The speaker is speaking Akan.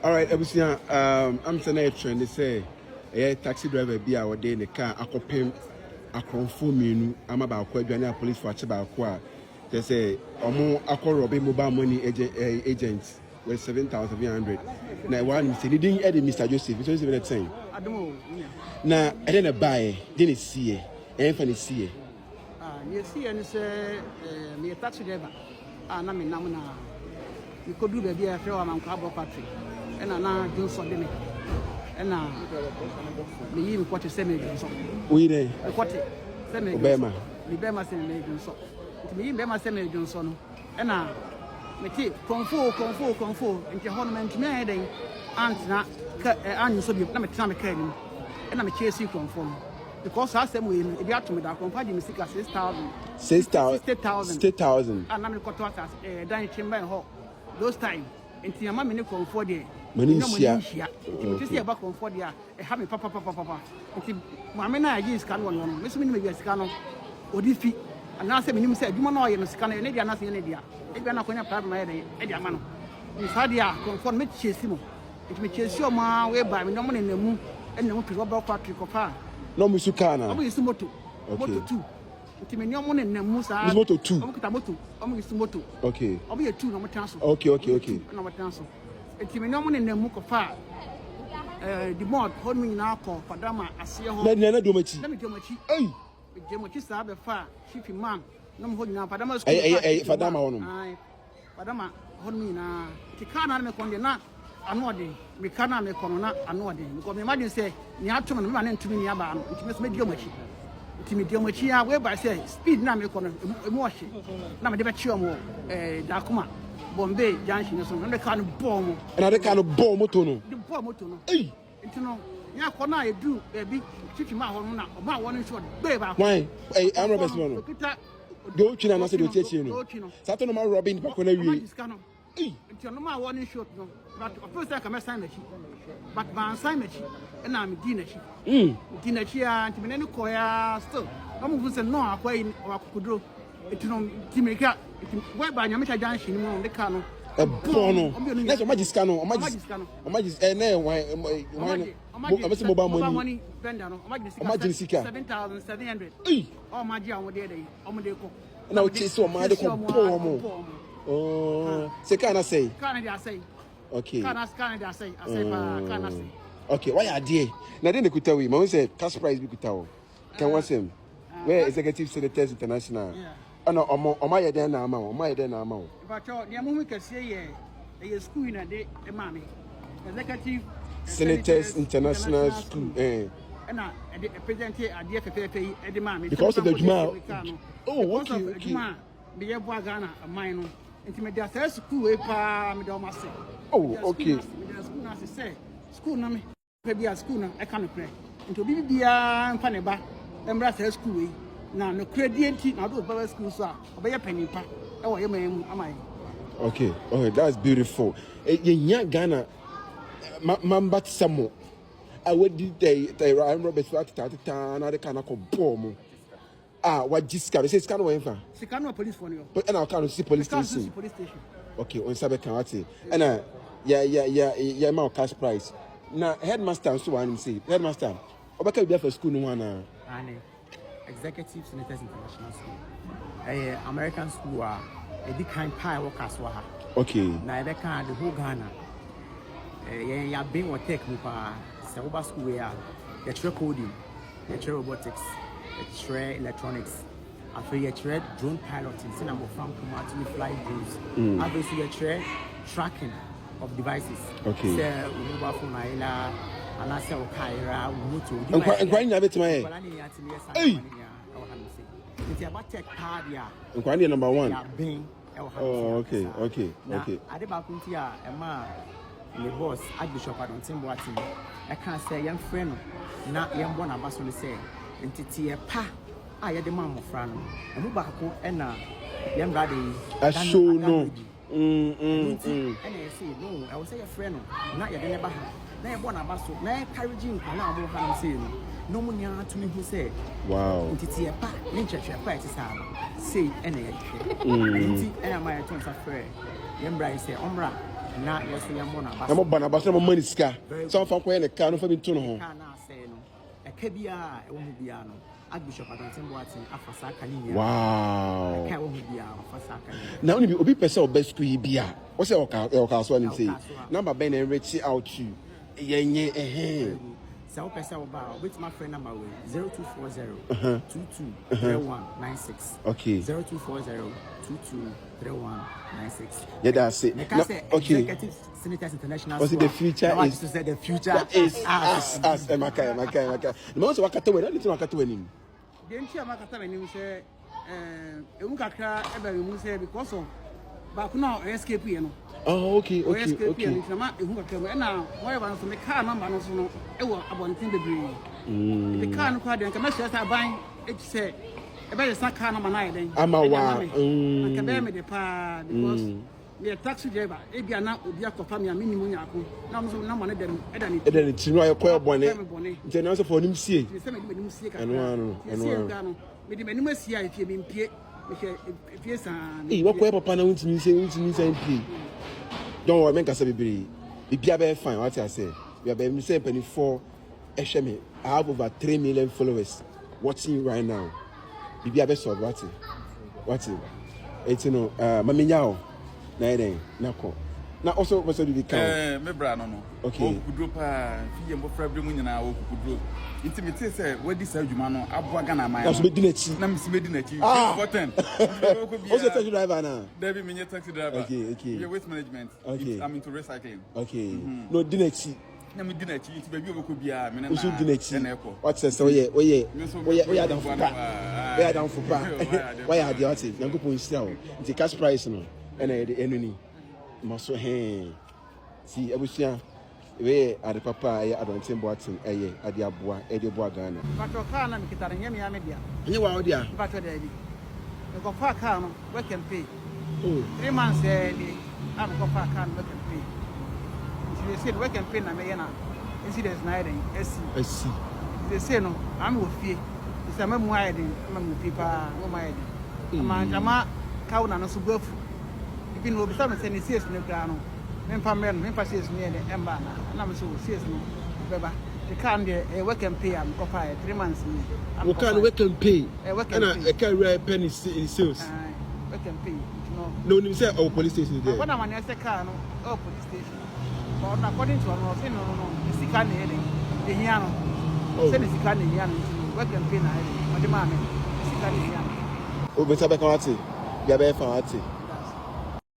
All right, Ebusia, I'm saying trend. They say a taxi driver be our day in the car. Akopem, akonfo minu. I'm about to police for about qua. They say omo akọ robbing mobile money agents with 7,300. Now one say they didn't edit Mr. Joseph. So it's saying. Now I didn't buy. Didn't see it. I didn't see it. You see, and say me a taxi driver. Na me namuna. You could do baby a fair amount of country. And I do for them. And now, me even what you say, me we there. What semi Obama. Libema semi Johnson. To me, Bema semi Johnson. And now, me keep confu, and your ornament made aunt not and so you never time again. And I'm a chase you conform. Because I said, we have to me that company me 6,000. 6,000. And I'm got to us dining chamber hall. Those time, into your mammy comfort there. Manisha. Just see about comfort there. A happy papa. Until Mamma is can one, Miss Minnie Scano, or this feet. And now, say, said, you know, you're scanner, and they're nothing in India. If you're not going to have my Edia man. Miss Hadia, conform me chase him. It may chase your ma way by no money in the moon and no to rubber Patrick of her. No, Musukana. I'm using moto. Moto 2. It may no money in the Musa. Moto 2. I'm using moto. Okay. I'll be a 2 number transfer. Okay. Number transfer. It may no money in the Mukofa. The mod hold me now for Padama. I see a home. Let me do my tea. Hey, Jimochi Sabe far. Chief man. No holding now. Padama. Padama. Padama hold me now. Tikana me condena. Anode, we cannot make corona anode. Because me imagine say, you have to run into me about it must make geometry. Timidiomachi, whereby say, speed now make on a motion. Now, the Bachuamo, Dakuma, Bombay, Junction, and the kind of bomb. Another kind of bomb, Motono. The bomb, Motono. Hey, you know, Yakona, do a big 50 miles or my one short, baby. Why? I'm Robert Mono. Don't you know, I said, you're teaching. Saturn, my Robin, Pacona. Until no more one short, no. But of course, I can sign machine. But my sign machine, and I'm dinner. Dinner here, and Timeno Koya still. I'm going to know a way or could do it to Timika. Whereby you make a junction on the canoe. A bono. That's a Magiscano, a Magis, and mobile money. Imagine 7,700. Oh, my dear, what day? Now, it's so my oh, say Canada say. Okay. Canada say. I say. Okay, why are they? Now then they could tell we. Man say cash price be could tell. Can watch him. Where executive senators international. Oh no, on my head now, on my head now. But the moment can say a school in a day, a mommy. Executive senators international school. And I present here at the FFA at the mommy. Because of the Juma. Oh, okay. Be a Ghana, a minor. Intimate their school, a palm, oh, okay. School, as I say, school, no, maybe a school, I can't pray. Into be a Paneba, and Brass school. Now, no credit, now do better schools are, obey a penny pack. Oh, you may, am I? Okay, that's beautiful. Young Ghana, Mambat Samo. I would did they rhyme Robert Fatata, other kind of bomb. What this guy says, can we find? Sikano police for you. But I can't see police station. Okay, on Sabe County. And yeah, my cash price. Now, headmaster, so I say, headmaster, Obaka be for school, no one. Executive Senators International School. American school, a big kind pie workers. Okay. Now, they can't the whole Ghana. Yeah, being or tech, Saruba school, where the trade coding, the trade robotics. Trade electronics, after you trade drone piloting, send them from to fly drones. Obviously, you trade tracking of devices. Okay. Say, mobile phone, and I say, Kaira, motor. And quite a bit to my hey. It's about tech card, yeah. And quite number one. Oh, okay. I did about Puntia, a man, the boss, Archbishop, I don't think what I can't say, young friend, not young one, I was only say. Entity a pa, I had the mamma friend, and who back and young brother. I show no. And I say, no, I will say a friend, not yet never had. Now, one of us, now carrying, and now more than saying, no money to me who said, wow, entity a pa, nature, price say, and I am my turns of fair. Young brother say, Ombra, na yes we am bona na mo bana ba so mo money sika so fa ko ne car no fa bi to no ho car na say no e ka bia e wo hu bia no Archbishop Adanten Boatin afasa kaninia wow e ka wo hu bia afasa kaninia na oni bi obi pese obe school bia wo say o ka so ani say number ben na reach out you yenye so o pese oba with my friend number 0240 223196 okay 0240 223196 yeah that's it okay Executive Senators International was it the future is the future is us maka the most wakata we don't wakata we nim the ntia makata we nim say emu kakra eba we mu say because of back now escape you know oh okay na emu kakra we na why ba no so me car number no so no e wo abonten bebre the car no kwa den ka me share ban e say e be sa car number na den ama wa ka be me de pa because the taxi driver e bia na obi akofa me amini mu nyako na mo so na mo ne dem e da ni tinu ayo koyo bone nti na so for nim sie se me nim sie ka eno me de nim sie a fie me mpie me hwe fie san wo koyo papa na untimi se mpie don't worry menka se bibiri bibia be fine what I say we are be say penny for I have over 3 million followers watching you right now bibia be so what it's no maminya na eden nako na also was do the count me bra no okay okudro pa fi yembo frabri mu nyina okudro intimate say wadi sa adwuma no aboa gana man na so be dinachi na me be dinachi important also taxi driver na Debbie me taxi driver okay your waste management okay I'm into recycling okay no dinachi na me dinachi inti baby obeko bia me na so dinachi what say oye adam fupa why are the artist na go pon sia o inti cash price no and enuni maso he si abusia we ade papa ya Adanten Boatin eye ade aboa ede boa Ghana bato car na mikitare nyame ya media nye wa odia bato da bi ko fa car no we can pay 3 months ni am ko fa car no we can pay they said we can pay na me na incidents na eden esi they say no am wo fie isa mamu ayeden mamu pipa wo ma ayeden ama kawo na no so gwafu ibi no bisa me say ni CS ne kra no me pa CS ne de emba na me so CS no beba the car there we can pay am ko fa 3 months ni we can pay and a car rare penny in sales we can pay no ni say our police station there when am na say car no police station but according to no say no the sika na ele the hia no say the sika na hia no we can pay na ele o de ma me sika na hia o be sabe kan ati ya be fa ati